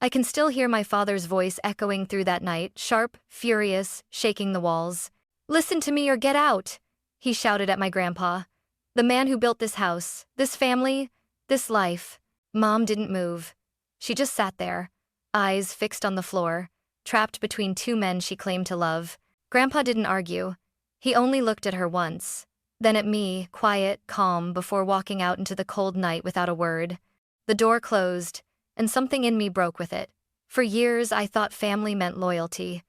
I can still hear my father's voice echoing through that night, sharp, furious, shaking the walls. "Listen to me or get out!" he shouted at my grandpa. "The man who built this house, this family, this life." Mom didn't move. She just sat there, eyes fixed on the floor, trapped between two men she claimed to love. Grandpa didn't argue. He only looked at her once, then at me, quiet, calm, before walking out into the cold night without a word. The door closed, and something in me broke with it. For years, I thought family meant loyalty.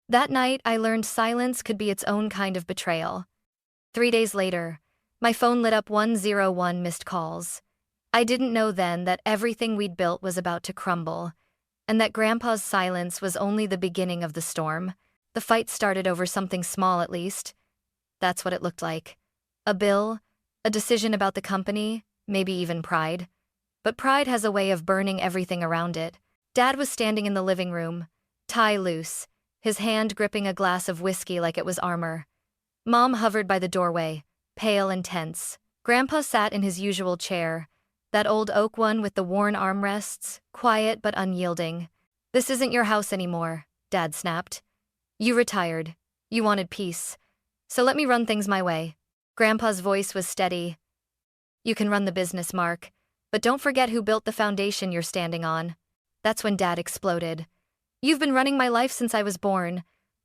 That night, I learned silence could be its own kind of betrayal. 3 days later, my phone lit up 101 missed calls. I didn't know then that everything we'd built was about to crumble, and that Grandpa's silence was only the beginning of the storm. The fight started over something small, at least. That's what it looked like. A bill, a decision about the company, maybe even pride. But pride has a way of burning everything around it. Dad was standing in the living room, tie loose, his hand gripping a glass of whiskey like it was armor. Mom hovered by the doorway, pale and tense. Grandpa sat in his usual chair, that old oak one with the worn armrests, quiet but unyielding. "This isn't your house anymore," Dad snapped. "You retired. You wanted peace. So let me run things my way." Grandpa's voice was steady. "You can run the business, Mark, but don't forget who built the foundation you're standing on." That's when Dad exploded. "You've been running my life since I was born.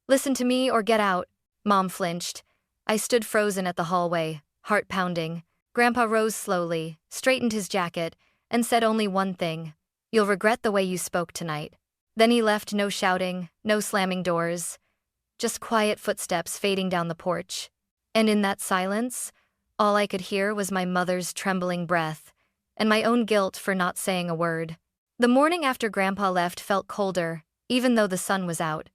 Listen to me or get out." Mom flinched. I stood frozen at the hallway, heart pounding. Grandpa rose slowly, straightened his jacket, and said only one thing: "You'll regret the way you spoke tonight." Then he left, no shouting, no slamming doors, just quiet footsteps fading down the porch. And in that silence, all I could hear was my mother's trembling breath, and my own guilt for not saying a word. The morning after Grandpa left felt colder, even though the sun was out.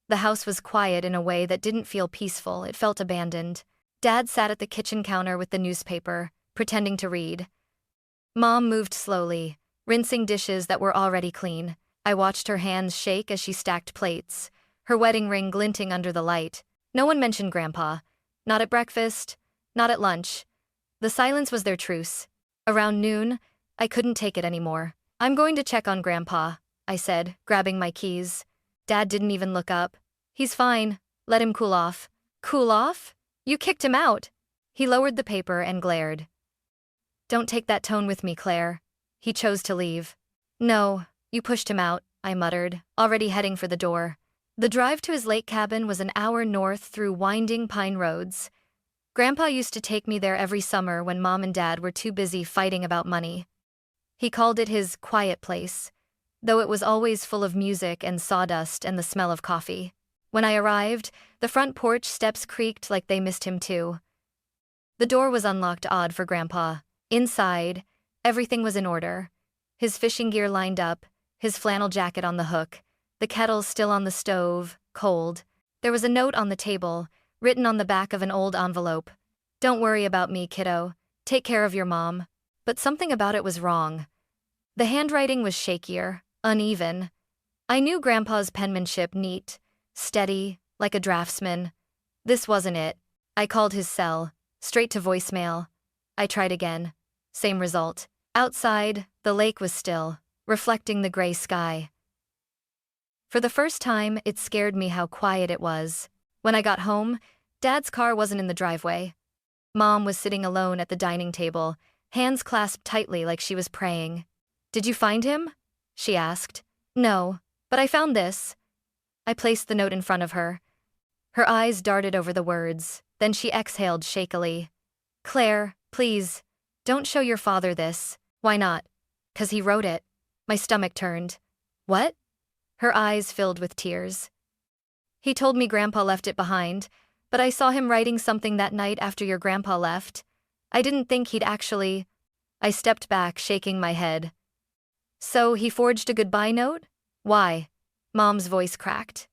The house was quiet in a way that didn't feel peaceful, it felt abandoned. Dad sat at the kitchen counter with the newspaper, pretending to read. Mom moved slowly, rinsing dishes that were already clean. I watched her hands shake as she stacked plates, her wedding ring glinting under the light. No one mentioned Grandpa. Not at breakfast, not at lunch. The silence was their truce. Around noon, I couldn't take it anymore. "I'm going to check on Grandpa," I said, grabbing my keys. Dad didn't even look up. "He's fine. Let him cool off." "Cool off? You kicked him out." He lowered the paper and glared. "Don't take that tone with me, Claire. He chose to leave." "No, you pushed him out," I muttered, already heading for the door. The drive to his lake cabin was an hour north through winding pine roads. Grandpa used to take me there every summer when Mom and Dad were too busy fighting about money. He called it his quiet place, though it was always full of music and sawdust and the smell of coffee. When I arrived, the front porch steps creaked like they missed him too. The door was unlocked odd for Grandpa. Inside, everything was in order. His fishing gear lined up, his flannel jacket on the hook, the kettle still on the stove, cold. There was a note on the table, written on the back of an old envelope. "Don't worry about me, kiddo. Take care of your mom." But something about it was wrong. The handwriting was shakier, uneven. I knew Grandpa's penmanship neat, steady, like a draftsman. This wasn't it. I called his cell, straight to voicemail. I tried again. Same result. Outside, the lake was still, reflecting the gray sky. For the first time, it scared me how quiet it was. When I got home, Dad's car wasn't in the driveway. Mom was sitting alone at the dining table, hands clasped tightly like she was praying. "Did you find him?" she asked. "No, but I found this." I placed the note in front of her. Her eyes darted over the words, then she exhaled shakily. "Claire, please, don't show your father this." "Why not?" "'Cause he wrote it." My stomach turned. "What?" Her eyes filled with tears. "He told me Grandpa left it behind, but I saw him writing something that night after your grandpa left. I didn't think he'd actually—" I stepped back, shaking my head. "So he forged a goodbye note? Why?" Mom's voice cracked.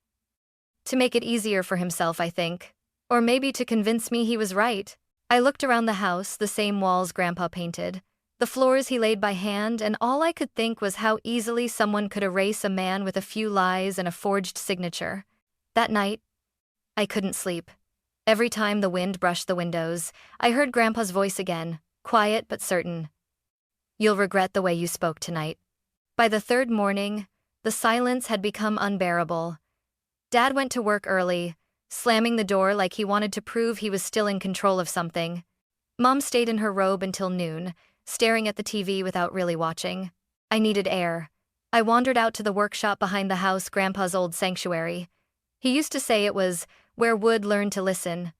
"To make it easier for himself, I think. Or maybe to convince me he was right." I looked around the house, the same walls Grandpa painted, the floors he laid by hand, and all I could think was how easily someone could erase a man with a few lies and a forged signature. That night, I couldn't sleep. Every time the wind brushed the windows, I heard Grandpa's voice again, quiet but certain. "You'll regret the way you spoke tonight." By the third morning, the silence had become unbearable. Dad went to work early, slamming the door like he wanted to prove he was still in control of something. Mom stayed in her robe until noon, staring at the TV without really watching. I needed air. I wandered out to the workshop behind the house, Grandpa's old sanctuary. He used to say it was where wood learned to listen.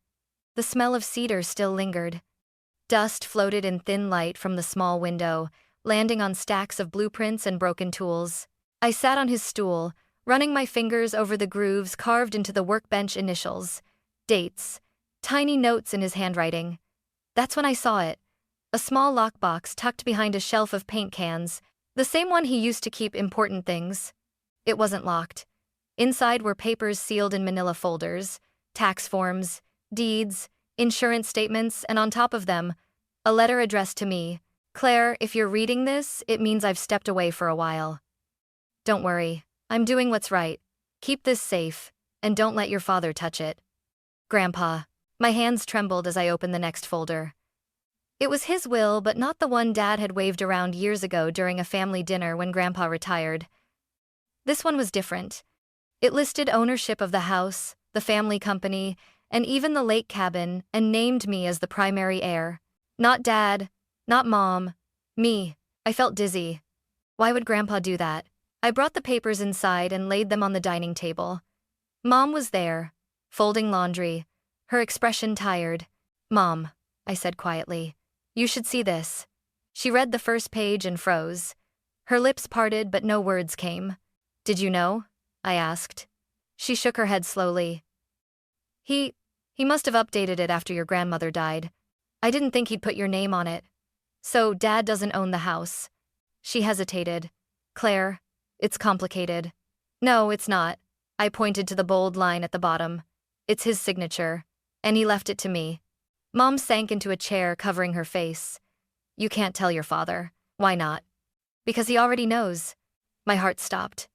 The smell of cedar still lingered. Dust floated in thin light from the small window, landing on stacks of blueprints and broken tools. I sat on his stool, running my fingers over the grooves carved into the workbench initials, dates, tiny notes in his handwriting. That's when I saw it. A small lockbox tucked behind a shelf of paint cans, the same one he used to keep important things. It wasn't locked. Inside were papers sealed in manila folders, tax forms, deeds, insurance statements, and on top of them, a letter addressed to me. Claire, if you're reading this, it means I've stepped away for a while. Don't worry, I'm doing what's right. Keep this safe, and don't let your father touch it. Grandpa. My hands trembled as I opened the next folder. It was his will, but not the one Dad had waved around years ago during a family dinner when Grandpa retired. This one was different. It listed ownership of the house, the family company, and even the lake cabin, and named me as the primary heir. Not Dad, not Mom, me. I felt dizzy. Why would Grandpa do that? I brought the papers inside and laid them on the dining table. Mom was there, folding laundry, her expression tired. Mom, I said quietly, you should see this. She read the first page and froze. Her lips parted but no words came. Did you know? I asked. She shook her head slowly. He must have updated it after your grandmother died. I didn't think he'd put your name on it. So Dad doesn't own the house. She hesitated. Claire, it's complicated. No, it's not. I pointed to the bold line at the bottom. It's his signature, and he left it to me. Mom sank into a chair, covering her face. You can't tell your father. Why not? Because he already knows. My heart stopped.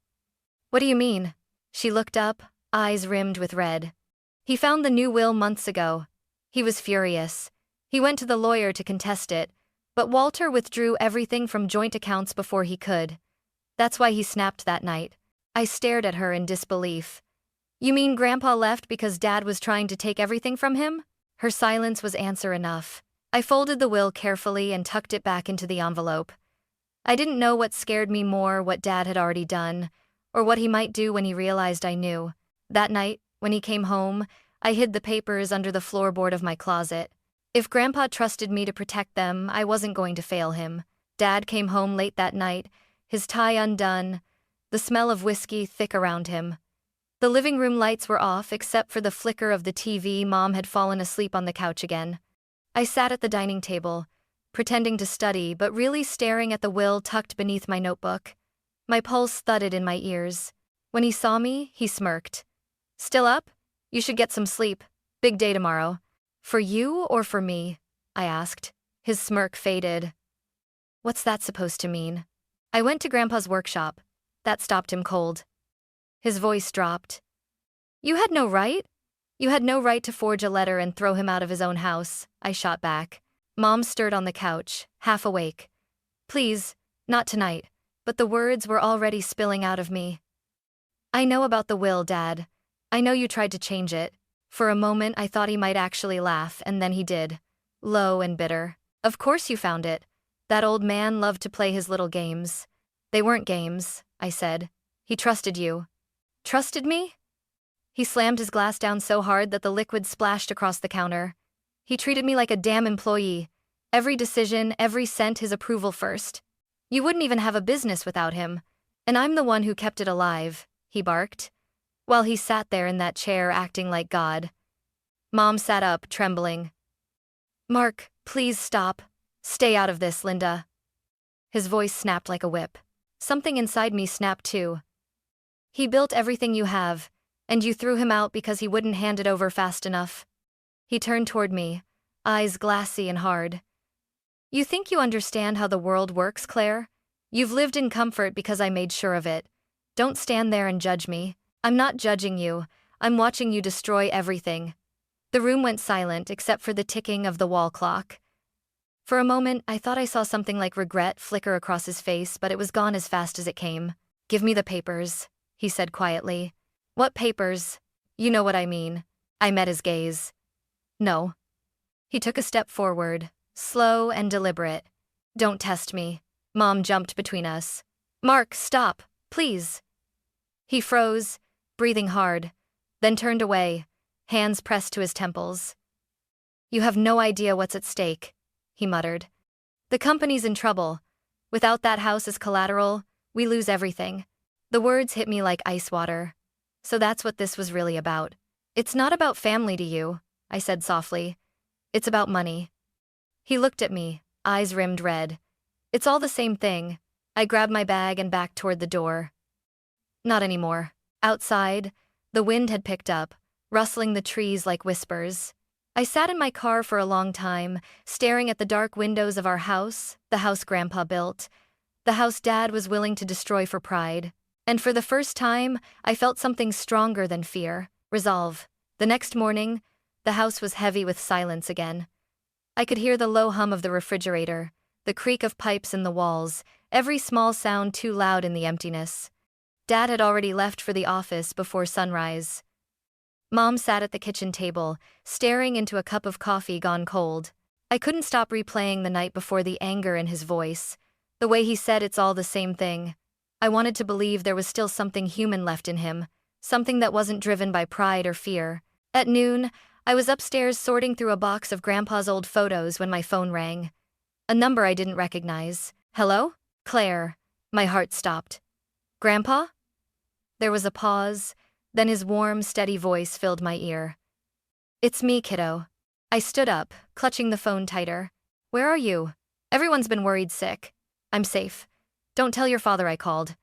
What do you mean? She looked up, eyes rimmed with red. He found the new will months ago. He was furious. He went to the lawyer to contest it, but Walter withdrew everything from joint accounts before he could. That's why he snapped that night. I stared at her in disbelief. You mean Grandpa left because Dad was trying to take everything from him? Her silence was answer enough. I folded the will carefully and tucked it back into the envelope. I didn't know what scared me more, what Dad had already done, or what he might do when he realized I knew. That night, when he came home, I hid the papers under the floorboard of my closet. If Grandpa trusted me to protect them, I wasn't going to fail him. Dad came home late that night, his tie undone, the smell of whiskey thick around him. The living room lights were off except for the flicker of the TV. Mom had fallen asleep on the couch again. I sat at the dining table, pretending to study but really staring at the will tucked beneath my notebook. My pulse thudded in my ears. When he saw me, he smirked. Still up? You should get some sleep. Big day tomorrow. For you or for me? I asked. His smirk faded. What's that supposed to mean? I went to Grandpa's workshop. That stopped him cold. His voice dropped. You had no right? You had no right to forge a letter and throw him out of his own house, I shot back. Mom stirred on the couch, half awake. Please, not tonight. But the words were already spilling out of me. I know about the will, Dad. I know you tried to change it. For a moment I thought he might actually laugh, and then he did. Low and bitter. Of course you found it. That old man loved to play his little games. They weren't games, I said. He trusted you. Trusted me? He slammed his glass down so hard that the liquid splashed across the counter. He treated me like a damn employee. Every decision, every cent, his approval first. You wouldn't even have a business without him. And I'm the one who kept it alive, he barked, while he sat there in that chair acting like God. Mom sat up, trembling. Mark, please stop. Stay out of this, Linda. His voice snapped like a whip. Something inside me snapped too. He built everything you have, and you threw him out because he wouldn't hand it over fast enough. He turned toward me, eyes glassy and hard. You think you understand how the world works, Claire? You've lived in comfort because I made sure of it. Don't stand there and judge me. I'm not judging you. I'm watching you destroy everything. The room went silent except for the ticking of the wall clock. For a moment, I thought I saw something like regret flicker across his face, but it was gone as fast as it came. "Give me the papers," he said quietly. "What papers?" "You know what I mean." I met his gaze. "No." He took a step forward, slow and deliberate. "Don't test me." Mom jumped between us. "Mark, stop, please." He froze, breathing hard, then turned away, hands pressed to his temples. "You have no idea what's at stake," he muttered. "The company's in trouble. Without that house as collateral, we lose everything." The words hit me like ice water. So that's what this was really about. "It's not about family to you," I said softly. "It's about money." He looked at me, eyes rimmed red. "It's all the same thing." I grabbed my bag and backed toward the door. Not anymore. Outside, the wind had picked up, rustling the trees like whispers. I sat in my car for a long time, staring at the dark windows of our house, the house Grandpa built, the house Dad was willing to destroy for pride. And for the first time, I felt something stronger than fear, resolve. The next morning, the house was heavy with silence again. I could hear the low hum of the refrigerator, the creak of pipes in the walls, every small sound too loud in the emptiness. Dad had already left for the office before sunrise. Mom sat at the kitchen table, staring into a cup of coffee gone cold. I couldn't stop replaying the night before, the anger in his voice, the way he said it's all the same thing. I wanted to believe there was still something human left in him, something that wasn't driven by pride or fear. At noon, I was upstairs sorting through a box of Grandpa's old photos when my phone rang. A number I didn't recognize. "Hello? Claire." My heart stopped. "Grandpa?" There was a pause, then his warm, steady voice filled my ear. "It's me, kiddo." I stood up, clutching the phone tighter. "Where are you?" "Everyone's been worried sick." "I'm safe. Don't tell your father I called."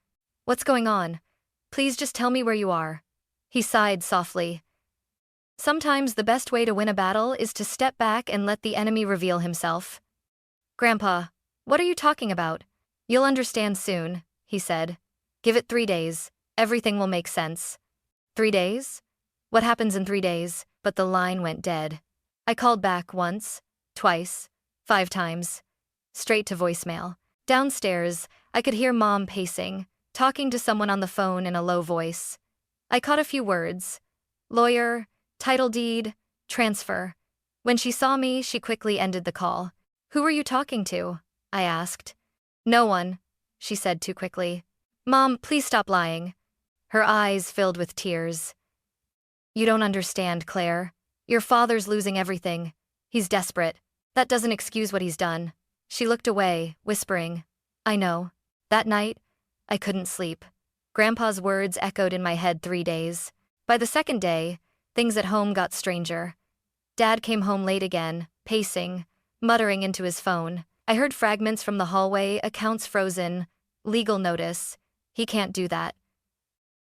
"What's going on? Please just tell me where you are." He sighed softly. "Sometimes the best way to win a battle is to step back and let the enemy reveal himself." "Grandpa, what are you talking about?" "You'll understand soon," he said. "Give it 3 days. Everything will make sense." 3 days? What happens in 3 days? But the line went dead. I called back once, twice, 5 times. Straight to voicemail. Downstairs, I could hear Mom pacing, talking to someone on the phone in a low voice. I caught a few words. Lawyer, title deed, transfer. When she saw me, she quickly ended the call. "Who were you talking to?" I asked. "No one," she said too quickly. "Mom, please stop lying." Her eyes filled with tears. "You don't understand, Claire. Your father's losing everything. He's desperate. That doesn't excuse what he's done." She looked away, whispering, "I know." That night, I couldn't sleep. Grandpa's words echoed in my head 3 days. By the second day, things at home got stranger. Dad came home late again, pacing, muttering into his phone. I heard fragments from the hallway, accounts frozen, legal notice. He can't do that.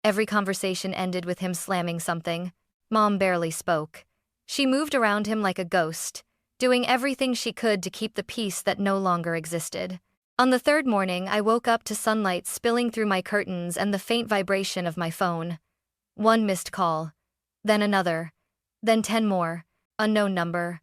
Every conversation ended with him slamming something. Mom barely spoke. She moved around him like a ghost, doing everything she could to keep the peace that no longer existed. On the third morning, I woke up to sunlight spilling through my curtains and the faint vibration of my phone. One missed call, then another, then 10 more. Unknown number,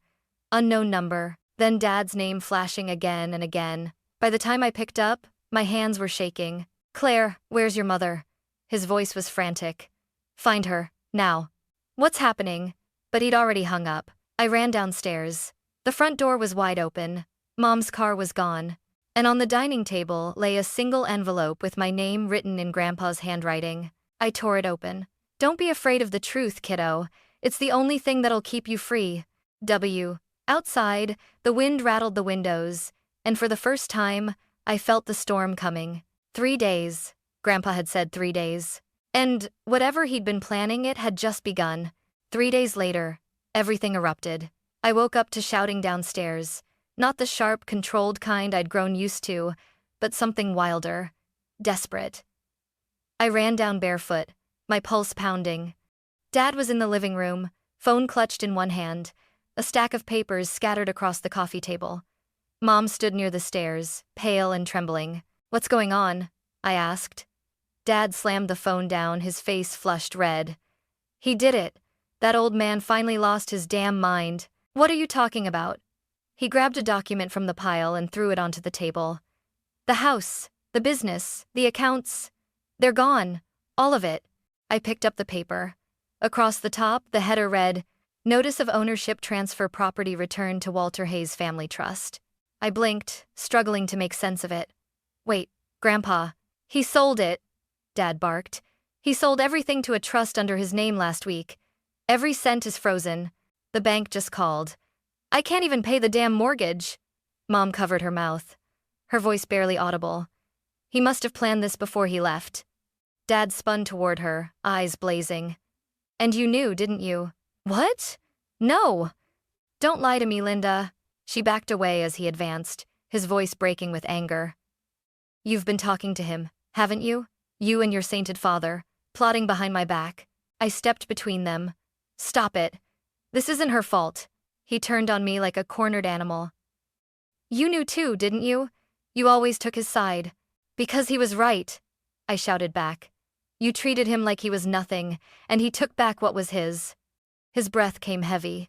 then Dad's name flashing again and again. By the time I picked up, my hands were shaking. "Claire, where's your mother?" His voice was frantic. "Find her, now." "What's happening?" But he'd already hung up. I ran downstairs. The front door was wide open. Mom's car was gone. And on the dining table lay a single envelope with my name written in Grandpa's handwriting. I tore it open. "Don't be afraid of the truth, kiddo. It's the only thing that'll keep you free. W." Outside, the wind rattled the windows, and for the first time, I felt the storm coming. 3 days. Grandpa had said 3 days. And whatever he'd been planning, it had just begun. 3 days later, everything erupted. I woke up to shouting downstairs. Not the sharp, controlled kind I'd grown used to, but something wilder, desperate. I ran down barefoot, my pulse pounding. Dad was in the living room, phone clutched in one hand, a stack of papers scattered across the coffee table. Mom stood near the stairs, pale and trembling. "What's going on?" I asked. Dad slammed the phone down, his face flushed red. "He did it. That old man finally lost his damn mind." "What are you talking about?" He grabbed a document from the pile and threw it onto the table. The house, the business, the accounts, they're gone. All of it. I picked up the paper. Across the top, the header read, Notice of Ownership Transfer Property Returned to Walter Hayes Family Trust. I blinked, struggling to make sense of it. Wait, Grandpa. He sold it, Dad barked. He sold everything to a trust under his name last week. Every cent is frozen. The bank just called. I can't even pay the damn mortgage. Mom covered her mouth, her voice barely audible. He must have planned this before he left. Dad spun toward her, eyes blazing. And you knew, didn't you? What? No. Don't lie to me, Linda. She backed away as he advanced, his voice breaking with anger. You've been talking to him, haven't you? You and your sainted father, plotting behind my back. I stepped between them. Stop it. This isn't her fault. He turned on me like a cornered animal. You knew too, didn't you? You always took his side. Because he was right, I shouted back. You treated him like he was nothing, and he took back what was his. His breath came heavy.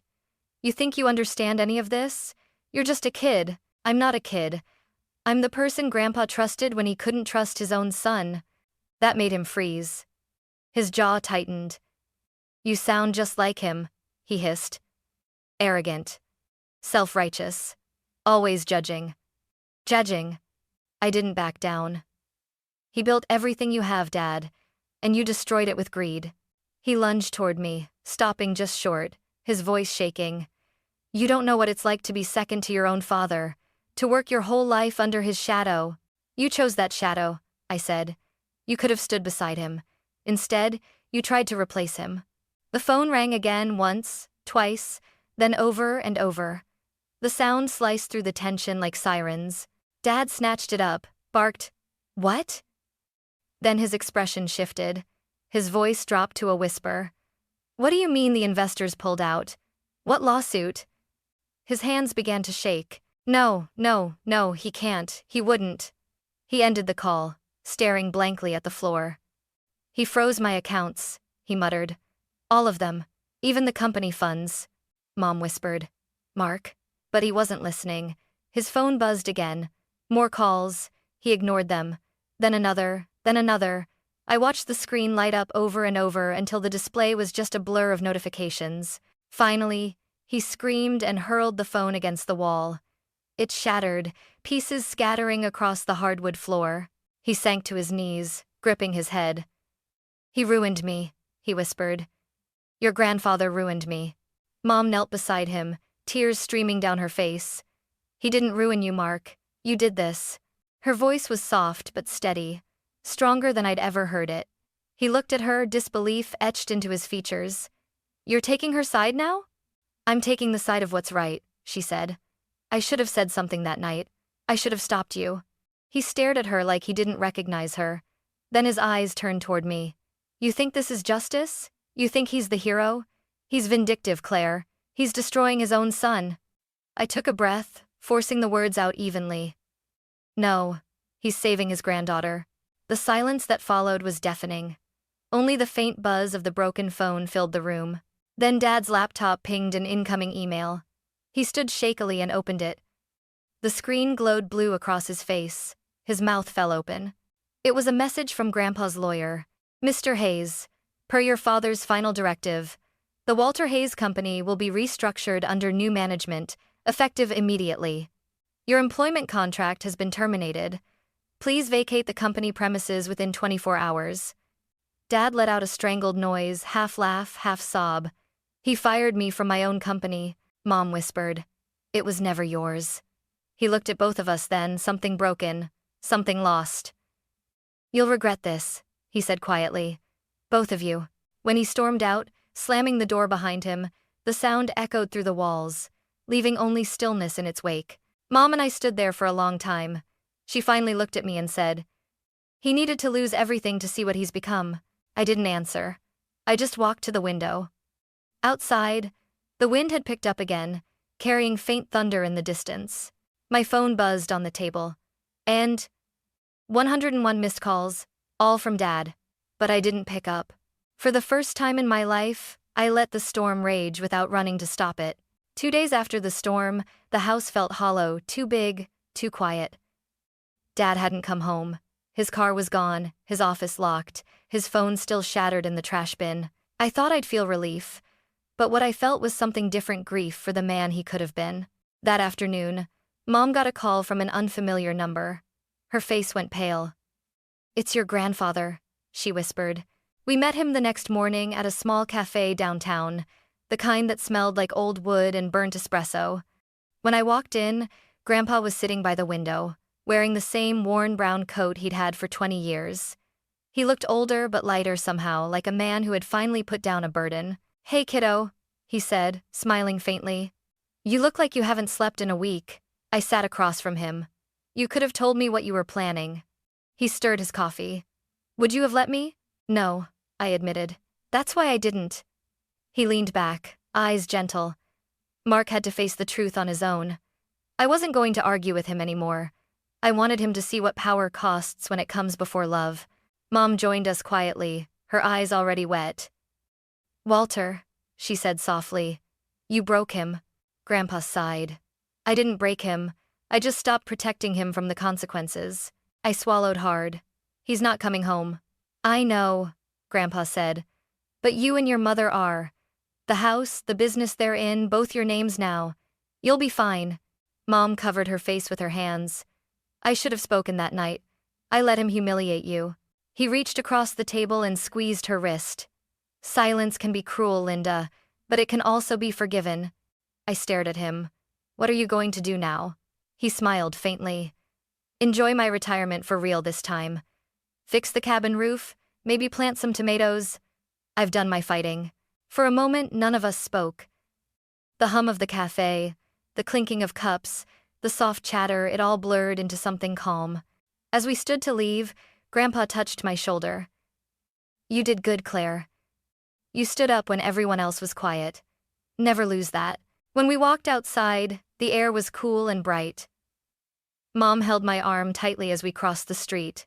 You think you understand any of this? You're just a kid. I'm not a kid. I'm the person Grandpa trusted when he couldn't trust his own son. That made him freeze. His jaw tightened. You sound just like him, he hissed. Arrogant. Self-righteous. Always judging. Judging. I didn't back down. He built everything you have, Dad, and you destroyed it with greed. He lunged toward me, stopping just short, his voice shaking. You don't know what it's like to be second to your own father, to work your whole life under his shadow. You chose that shadow, I said. You could have stood beside him. Instead, you tried to replace him. The phone rang again once, twice, then over and over. The sound sliced through the tension like sirens. Dad snatched it up, barked, What? Then his expression shifted. His voice dropped to a whisper. What do you mean the investors pulled out? What lawsuit? His hands began to shake. No, he can't, he wouldn't. He ended the call, staring blankly at the floor. He froze my accounts, he muttered. All of them, even the company funds. Mom whispered. Mark? But he wasn't listening. His phone buzzed again. More calls. He ignored them. Then another, then another. I watched the screen light up over and over until the display was just a blur of notifications. Finally, he screamed and hurled the phone against the wall. It shattered, pieces scattering across the hardwood floor. He sank to his knees, gripping his head. He ruined me, he whispered. Your grandfather ruined me. Mom knelt beside him, tears streaming down her face. He didn't ruin you, Mark. You did this. Her voice was soft but steady, stronger than I'd ever heard it. He looked at her, disbelief etched into his features. You're taking her side now? I'm taking the side of what's right, she said. I should have said something that night. I should have stopped you. He stared at her like he didn't recognize her. Then his eyes turned toward me. You think this is justice? You think he's the hero? He's vindictive, Claire. He's destroying his own son. I took a breath, forcing the words out evenly. No, he's saving his granddaughter. The silence that followed was deafening. Only the faint buzz of the broken phone filled the room. Then Dad's laptop pinged an incoming email. He stood shakily and opened it. The screen glowed blue across his face. His mouth fell open. It was a message from Grandpa's lawyer. Mr. Hayes, per your father's final directive, the Walter Hayes Company will be restructured under new management, effective immediately. Your employment contract has been terminated. Please vacate the company premises within 24 hours. Dad let out a strangled noise, half laugh, half sob. He fired me from my own company, Mom whispered. It was never yours. He looked at both of us then, something broken, something lost. You'll regret this, he said quietly. Both of you. When he stormed out, slamming the door behind him, the sound echoed through the walls, leaving only stillness in its wake. Mom and I stood there for a long time. She finally looked at me and said, He needed to lose everything to see what he's become. I didn't answer. I just walked to the window. Outside, the wind had picked up again, carrying faint thunder in the distance. My phone buzzed on the table. And 101 missed calls, all from Dad. But I didn't pick up. For the first time in my life, I let the storm rage without running to stop it. 2 days after the storm, the house felt hollow, too big, too quiet. Dad hadn't come home. His car was gone, his office locked, his phone still shattered in the trash bin. I thought I'd feel relief, but what I felt was something different: grief for the man he could have been. That afternoon, Mom got a call from an unfamiliar number. Her face went pale. "It's your grandfather," she whispered. We met him the next morning at a small cafe downtown, the kind that smelled like old wood and burnt espresso. When I walked in, Grandpa was sitting by the window, wearing the same worn brown coat he'd had for 20 years. He looked older but lighter somehow, like a man who had finally put down a burden. "Hey, kiddo," he said, smiling faintly. "You look like you haven't slept in a week." I sat across from him. "You could have told me what you were planning." He stirred his coffee. "Would you have let me?" "No," I admitted. "That's why I didn't." He leaned back, eyes gentle. Mark had to face the truth on his own. I wasn't going to argue with him anymore. I wanted him to see what power costs when it comes before love. Mom joined us quietly, her eyes already wet. "Walter," she said softly, "you broke him." Grandpa sighed. "I didn't break him. I just stopped protecting him from the consequences." I swallowed hard. "He's not coming home." "I know," Grandpa said. "But you and your mother are. The house, the business they're in, both your names now. You'll be fine." Mom covered her face with her hands. "I should have spoken that night. I let him humiliate you." He reached across the table and squeezed her wrist. "Silence can be cruel, Linda, but it can also be forgiven." I stared at him. "What are you going to do now?" He smiled faintly. "Enjoy my retirement for real this time. Fix the cabin roof, maybe plant some tomatoes. I've done my fighting." For a moment, none of us spoke. The hum of the cafe, the clinking of cups, the soft chatter, it all blurred into something calm. As we stood to leave, Grandpa touched my shoulder. "You did good, Claire. You stood up when everyone else was quiet. Never lose that." When we walked outside, the air was cool and bright. Mom held my arm tightly as we crossed the street.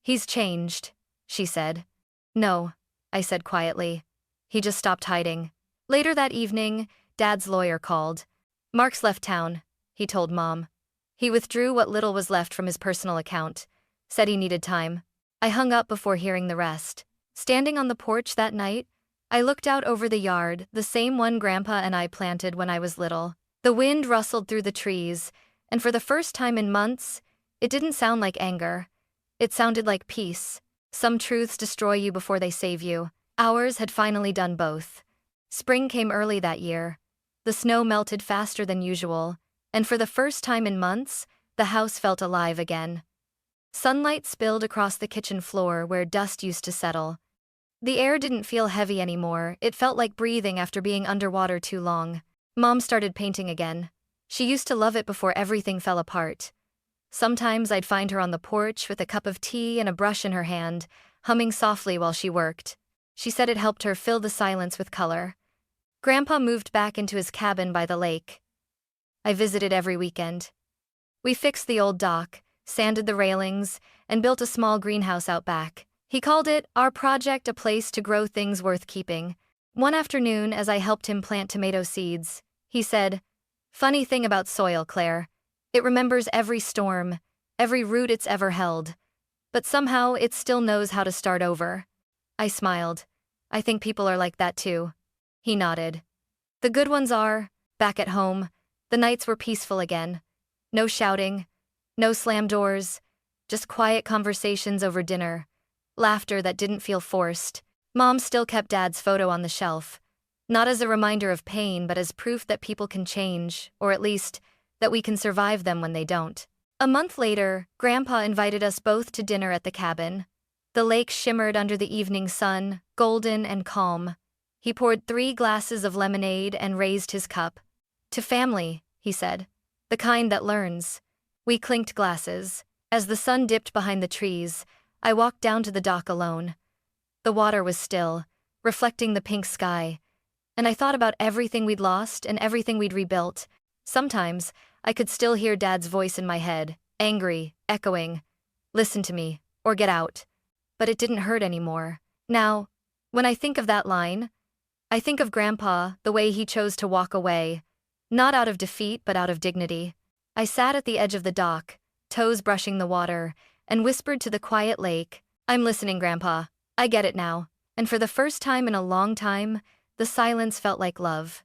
"He's changed," she said. "No," I said quietly. "He just stopped hiding." Later that evening, Dad's lawyer called. "Mark's left town," he told Mom. He withdrew what little was left from his personal account. Said he needed time. I hung up before hearing the rest. Standing on the porch that night, I looked out over the yard, the same one Grandpa and I planted when I was little. The wind rustled through the trees, and for the first time in months, it didn't sound like anger. It sounded like peace. Some truths destroy you before they save you. Ours had finally done both. Spring came early that year. The snow melted faster than usual, and for the first time in months, the house felt alive again. Sunlight spilled across the kitchen floor where dust used to settle. The air didn't feel heavy anymore, it felt like breathing after being underwater too long. Mom started painting again. She used to love it before everything fell apart. Sometimes I'd find her on the porch with a cup of tea and a brush in her hand, humming softly while she worked. She said it helped her fill the silence with color. Grandpa moved back into his cabin by the lake. I visited every weekend. We fixed the old dock, sanded the railings, and built a small greenhouse out back. He called it our project, a place to grow things worth keeping. One afternoon, as I helped him plant tomato seeds, he said, "Funny thing about soil, Claire. It remembers every storm, every root it's ever held. But somehow it still knows how to start over." I smiled. "I think people are like that too." He nodded. "The good ones are." Back at home, the nights were peaceful again. No shouting, no slam doors, just quiet conversations over dinner, laughter that didn't feel forced. Mom still kept Dad's photo on the shelf, not as a reminder of pain but as proof that people can change, or at least, that we can survive them when they don't. A month later, Grandpa invited us both to dinner at the cabin. The lake shimmered under the evening sun, golden and calm. He poured 3 glasses of lemonade and raised his cup. "To family," he said. "The kind that learns." We clinked glasses. As the sun dipped behind the trees, I walked down to the dock alone. The water was still, reflecting the pink sky, and I thought about everything we'd lost and everything we'd rebuilt. Sometimes, I could still hear Dad's voice in my head, angry, echoing, "Listen to me, or get out." But it didn't hurt anymore. Now, when I think of that line, I think of Grandpa, the way he chose to walk away. Not out of defeat, but out of dignity. I sat at the edge of the dock, toes brushing the water, and whispered to the quiet lake, "I'm listening, Grandpa. I get it now." And for the first time in a long time, the silence felt like love.